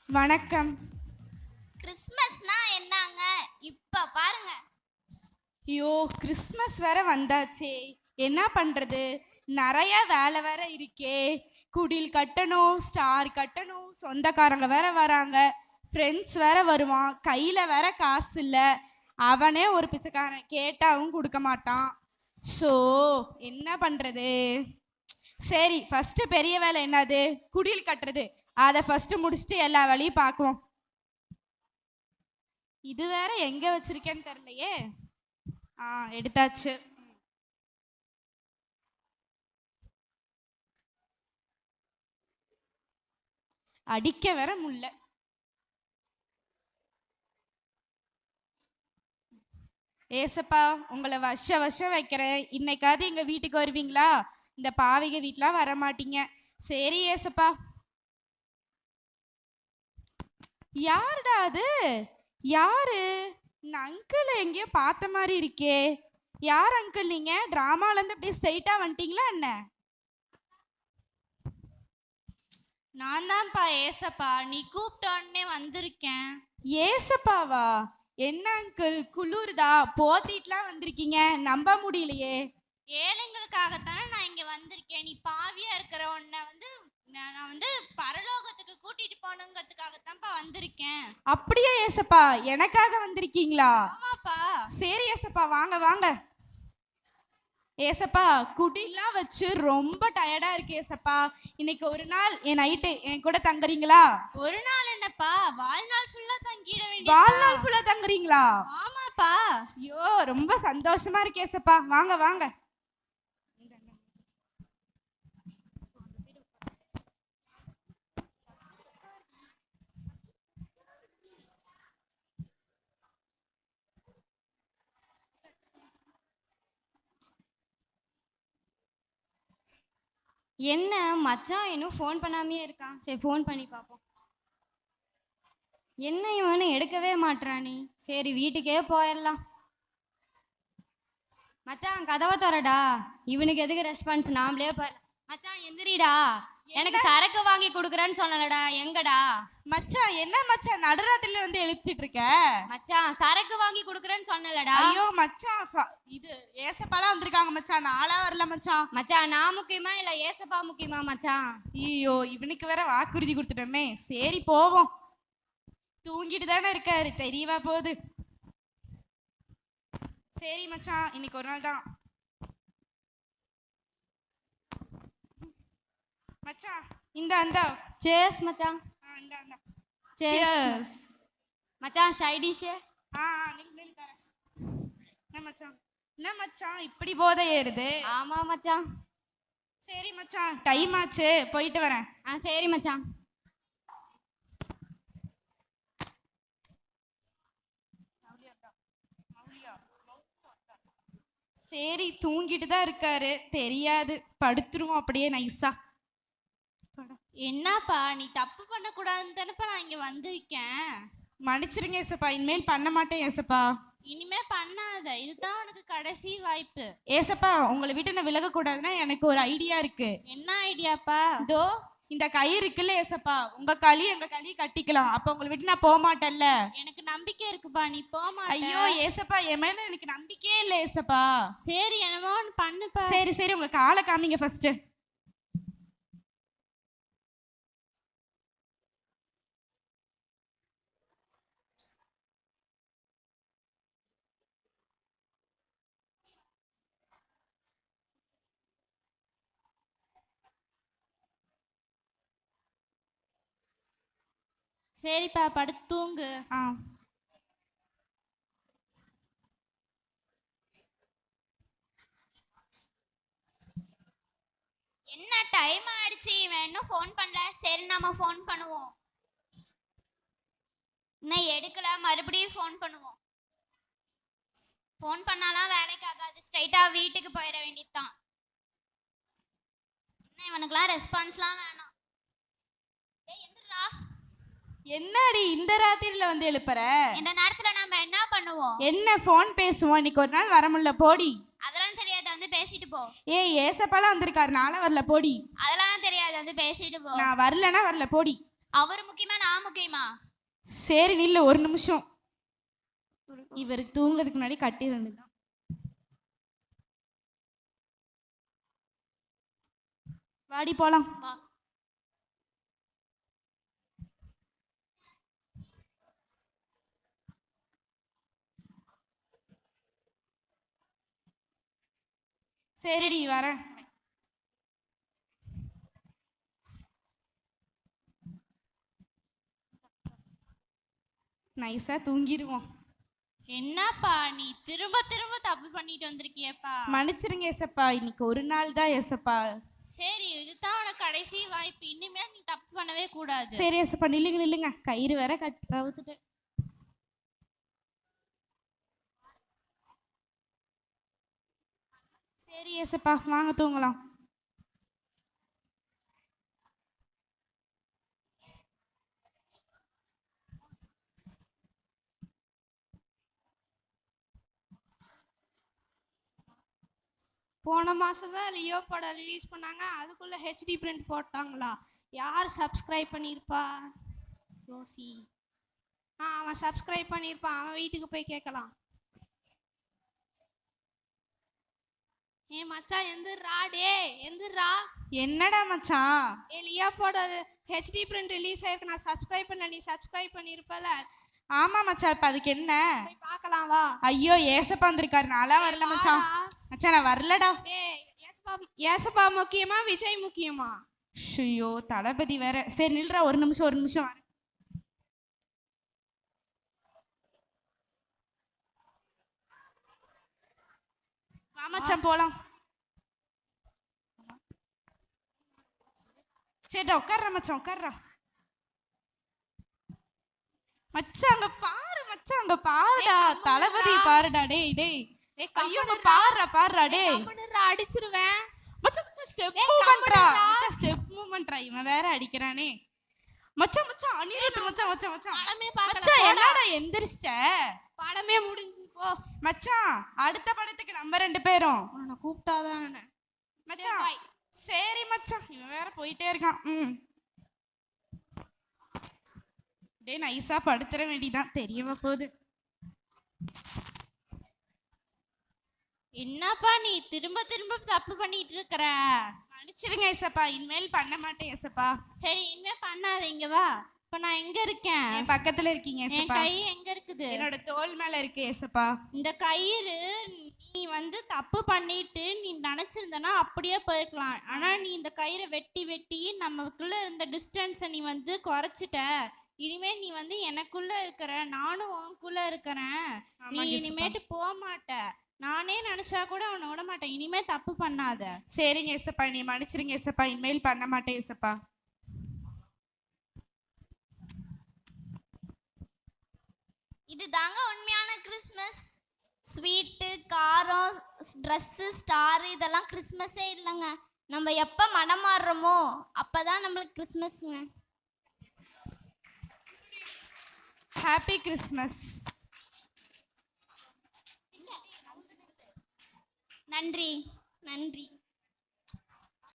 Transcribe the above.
வணக்கம். கிறிஸ்மஸ்னா என்னங்க? இப்ப பாருங்க. ஐயோ, கிறிஸ்மஸ் வேற வந்தாச்சே, என்ன பண்றது? நிறைய வேலை வேற இருக்கே. குடில் கட்டணும், ஸ்டார் கட்டணும், சொந்தக்காரங்க வேற வராங்க, ஃப்ரெண்ட்ஸ் வேற வருவான், கையில வேற காசு இல்லை. அவனே ஒரு பிச்சைக்காரன், கேட்டாவும் கொடுக்க மாட்டான். ஸோ என்ன பண்றது? சரி, ஃபர்ஸ்ட் பெரிய வேலை என்னது? குடில் கட்டுறது. அதை ஃபர்ஸ்ட் முடிச்சுட்டு எல்லா வேலையும் பார்க்குவோம். இது வேற எங்க வச்சிருக்கேன்னு தெரியலையே. எடுத்தாச்சு. அடிக்க வேற முல்ல. ஏசப்பா, உங்களை வருஷம் வைக்கிறேன், இன்னைக்காவது எங்க வீட்டுக்கு வருவீங்களா? இந்த பாவிக வீட்டுலாம் வர மாட்டீங்க. சரி ஏசப்பா. யாருடா அது? யாரு? இந்த அங்கிள் எங்கேயோ பார்த்த மாதிரி இருக்கே. யார் அங்கிள் நீங்க? டிராமால இருந்து அப்படியே ஸ்ட்ரைட்டா வந்துட்டீங்களா என்ன? நான் தான்ப்பா ஏசப்பா, நீ கூப்பிட்டோன்னே வந்திருக்கேன். ஏசப்பாவா? என்ன அங்கிள், குளிருதா? போத்திட்டுலாம் வந்திருக்கீங்க, நம்ப முடியலையே. ஏழைங்களுக்காகத்தானே நான் இங்க வந்திருக்கேன். நீ பாவியா இருக்கிற உன்னை நான் பரலோகத்துக்கு கூட்டிட்டு போகணுங்கிறதுக்காகத்தான்ப்பா வந்திருக்கேன். அப்படியே ஏசப்பா, எனக்காக வந்திருக்கீங்களா? ஆமாப்பா. சரி ஏசப்பா, வாங்க வாங்க. ஏசப்பா, குடிலாம் வச்சு ரொம்ப டயர்டா இருக்கு ஏசப்பா. இன்னைக்கு ஒரு நாள் என் நைட்டு என் கூட தங்குறீங்களா? ஒரு நாள் என்னப்பா, வாழ்நாள் ஃபுல்லா தங்கிட வேண்டிய. வாழ்நாள் ஃபுல்லா தங்குறீங்களா? ஆமாப்பா. ஐயோ, ரொம்ப சந்தோஷமா இருக்கு ஏசப்பா, வாங்க வாங்க. என்ன மச்சான் இன்னும் ஃபோன் பண்ணாமே இருக்கான். சரி ஃபோன் பண்ணி பார்ப்போம். என்ன இவனு எடுக்கவே மாட்றானே. சரி வீட்டுக்கே போயிடலாம். மச்சான் கதவை தரடா. இவனுக்கு எதுக்கு ரெஸ்பான்ஸ்? நாமளே போயிடலாம். மச்சான் எந்திரிடா, எனக்கு சரக்கு வாங்கி கொடுக்குறேன்னு சொன்னலடா, எங்கடா? மச்சான், என்ன மச்சான் நடுராத்திரில வந்து எழுப்பிட்டு இருக்க? மச்சான் சரக்கு வாங்கி கொடுக்குறேன்னு சொன்னலடா. ஐயோ மச்சான், இது ஏசப்பாலாம் வந்திருக்காங்க மச்சான், நாளா வரல மச்சான். மச்சான் நான் முக்கியமா இல்ல ஏசப்பா முக்கியமா மச்சான்? ஐயோ, இவனுக்கு வேற வாக்குறுதி கொடுத்துட்டோமே. சரி போவோம். தூங்கிட்டு தானே இருக்காரு, தெரியவா போகுது. சரி மச்சான், இன்னைக்கு ஒரு நாள் தான் மச்சான். இந்த அந்த சேஸ் மச்சான். இந்த அந்த சேஸ் மச்சான். சைடிஷ். நில்லு தரேன். என்ன மச்சான், என்ன மச்சான் இப்படி போதை ஏறுது? ஆமா மச்சான். சரி மச்சான், டைம் ஆச்சு, போயிட்டு வரேன். சரி மச்சான். சரி, தூங்கிட்டு தான் இருக்காரு, தெரியாது, படுத்துருவோம் அப்படியே நைஸா. என்னப்பா, நீ தப்பு பண்ணக்கூடாதுன்னு தானப்பா நான் இங்க வந்திருக்கேன். மன்னிச்சிருங்க ஏசப்பா, இனிமேல் பண்ண மாட்டேன் ஏசப்பா. இனிமே பண்ணாத, இதுதான் உனக்கு கடைசி வாய்ப்பு. ஏசப்பா, உங்களை விட்டு நான் விலக கூடாதுன்னா எனக்கு ஒரு ஐடியா இருக்கு. என்ன ஐடியாப்பா? இதோ இந்த கயிறு இருக்குல்ல ஏசப்பா, உங்க களி எங்க களி கட்டிக்கலாம், அப்ப உங்களை விட்டு நான் போக மாட்டேன்ல. எனக்கு நம்பிக்கை இருக்குப்பா, நீ போக மாட்ட. ஐயோ ஏசப்பா, என் மேல எனக்கு நம்பிக்கையே இல்லை ஏசப்பா. சரி என்னமோ பண்ணுப்பா. சரி சரி, உங்க காலை காமிங்க ஃபர்ஸ்ட். சரிப்பா, படுத்து தூங்கு. என்ன டைம் ஆயிடுச்சு, இவன் இன்னும் ஃபோன் பண்ணல. சரி நம்ம ஃபோன் பண்ணுவோம். இன்னும் எடுக்கல, மறுபடியும் ஃபோன் பண்ணுவோம். ஃபோன் பண்ணாலாம் வேலைக்கு ஆகாது, ஸ்ட்ரைட்டா வீட்டுக்கு போயிட வேண்டியதுதான். என்ன இவனுக்குலாம் ரெஸ்பான்ஸ்லாம் வேணாம். எந்திரா. என்னடி இந்த ராத்திரில வந்து எழுப்புற? இந்த நேரத்துல நம்ம என்ன பண்ணுவோம்? என்ன ஃபோன் பேசுவோம், இன்னைக்கு ஒரு நாள் வர முடியல, போடி. அதெல்லாம் தெரியாது, பேசிட்டு போ. ஏய், ஏசப்பாலாம் வந்திருக்காரு, நாளா வரல, போடி. அதெல்லாம் தெரியாது, பேசிட்டு போ. நான் வரலனா வரல, போடி. அவர் முக்கியமா நான் முக்கியமா? சரி நில்லு ஒரு நிமிஷம். இவருக்கு தூங்குறதுக்கு முன்னாடி கட்டிட வேண்டியதுதான். வாடி போலாம். வா. சரிடி வரேன். நைஸா தூங்கிடுவோம். என்னப்பா நீ திரும்ப திரும்ப தப்பு பண்ணிட்டு வந்திருக்கியப்பா. மன்னிச்சிருங்க ஏசப்பா, இன்னைக்கு ஒரு நாள் தான் ஏசப்பா. சரி இதுதான் உனக்கு கடைசி வாய்ப்பு, இனிமே நீ தப்பு பண்ணவே கூடாது. சரி ஏசப்பா, நில்லுங்க நில்லுங்க, கயிறு வேற கவுத்துட்டேன். சரி ஏசப்பா, வாங்க தூங்கலாம். போன மாதம் தான் லியோ படம் ரிலீஸ் பண்ணாங்க, அதுக்குள்ளே ஹெச்டி பிரிண்ட் போட்டாங்களா? யார் சப்ஸ்கிரைப் பண்ணியிருப்பா? ரோசி. அவன் சப்ஸ்கிரைப் பண்ணியிருப்பான், அவன் வீட்டுக்கு போய் கேட்கலாம். மச்சான் எந்திரா, டே எந்திரா. என்னடா மச்சான்? லியோ படம் ஹெச்டி பிரிண்ட் ரிலீஸ் ஆயிருக்கு, நான் சப்ஸ்கிரைப் பண்ண, நீ சப்ஸ்கிரைப் பண்ணியிருப்பல. ஆமா மச்சான், இப்ப அதுக்கு என்ன? போய் பார்க்கலாம் வா. ஐயோ ஏசப்பா வந்திருக்காரு, நாளா வரல மச்சான். மச்சான் நான் வரலடா. ஏசப்பா முக்கியமா விஜய் முக்கியமா? ஐயோ தளபதி வேற. சரி நில்றா ஒரு நிமிஷம் ஒரு நிமிஷம். வா மச்சான் போலாம். சரிடா உட்கார்றா மச்சான், உட்கார்றா மச்சான். அங்க பாரு மச்சான், அங்க பாருடா, தளபதி பாருடா. டேய் டேய் ஐயோ அங்க பாருடா பாருடா. டேய் அடிச்சிருவேன் மச்சான். மச்சான் ஸ்டெப் மூவ் பண்றா மச்சான், ஸ்டெப் மூவ் பண்றா. இவன் வேற அடிக்கிறானே மச்சான். மச்சான் அனிருத் மச்சான். மச்சான் மச்சான் படமே பார்க்கல. மச்சான் என்னடா எந்திரிச்சிட்ட? படமே முடிஞ்சு போ மச்சான். அடுத்த படத்துக்கு நம்ம 2 பேரும் உன்னை கூப்பிட்டாதானே மச்சான். சரி மச்சான், இவன் வேற போயிட்டே இருக்கான். டே நைஸா படுத்துற வேண்டிதான், தெரியவா போகுது. என்னப்பா நீ திரும்ப திரும்ப தப்பு பண்ணிட்டு இருக்கிற? மன்னிச்சிருங்க ஏசப்பா, இனிமேல் பண்ண மாட்டேன் ஏசப்பா. சரி இனிமே பண்ணாத, இங்க வா. இப்ப நான் எங்க இருக்கேன்? என் பக்கத்துல இருக்கீங்க என் ஏசப்பா. கை எங்க இருக்குது? என்னோட தோள் மேல இருக்கு ஏசப்பா. இந்த கயிறு நீ வந்து தப்பு பண்ணிட்டு நீ நினைச்சிருந்தனா அப்படியே போயிருக்கலாம். ஆனா நீ இந்த கயிறை வெட்டி வெட்டி நமக்குள்ள இருந்த டிஸ்டன்ஸை நீ வந்து குறைச்சிட்ட. இனிமே நீ வந்து எனக்குள்ள இருக்கிற, நானும் உனக்குள்ள இருக்கிறேன். நீ ஆமாங்க ஏசப்பா. இனிமேட்டு போக மாட்ட. நானே நினைச்சா கூட அவனை விட மாட்டேன். இனிமே தப்பு பண்ணாத. சரிங்க ஏசப்பா, நீ மன்னிச்சிருங்க ஏசப்பா, இனிமேல் பண்ண மாட்டேன் ஏசப்பா. இதுதாங்க உண்மையான கிறிஸ்மஸ். ஸ்வீட்டு, காரம், ட்ரெஸ்ஸு, ஸ்டாரு இதெல்லாம் கிறிஸ்மஸே இல்லைங்க. நம்ம எப்போ மனம் மாறுறோமோ அப்பதான் நம்மளுக்கு கிறிஸ்மஸ்ங்க. Happy Christmas. நன்றி நன்றி.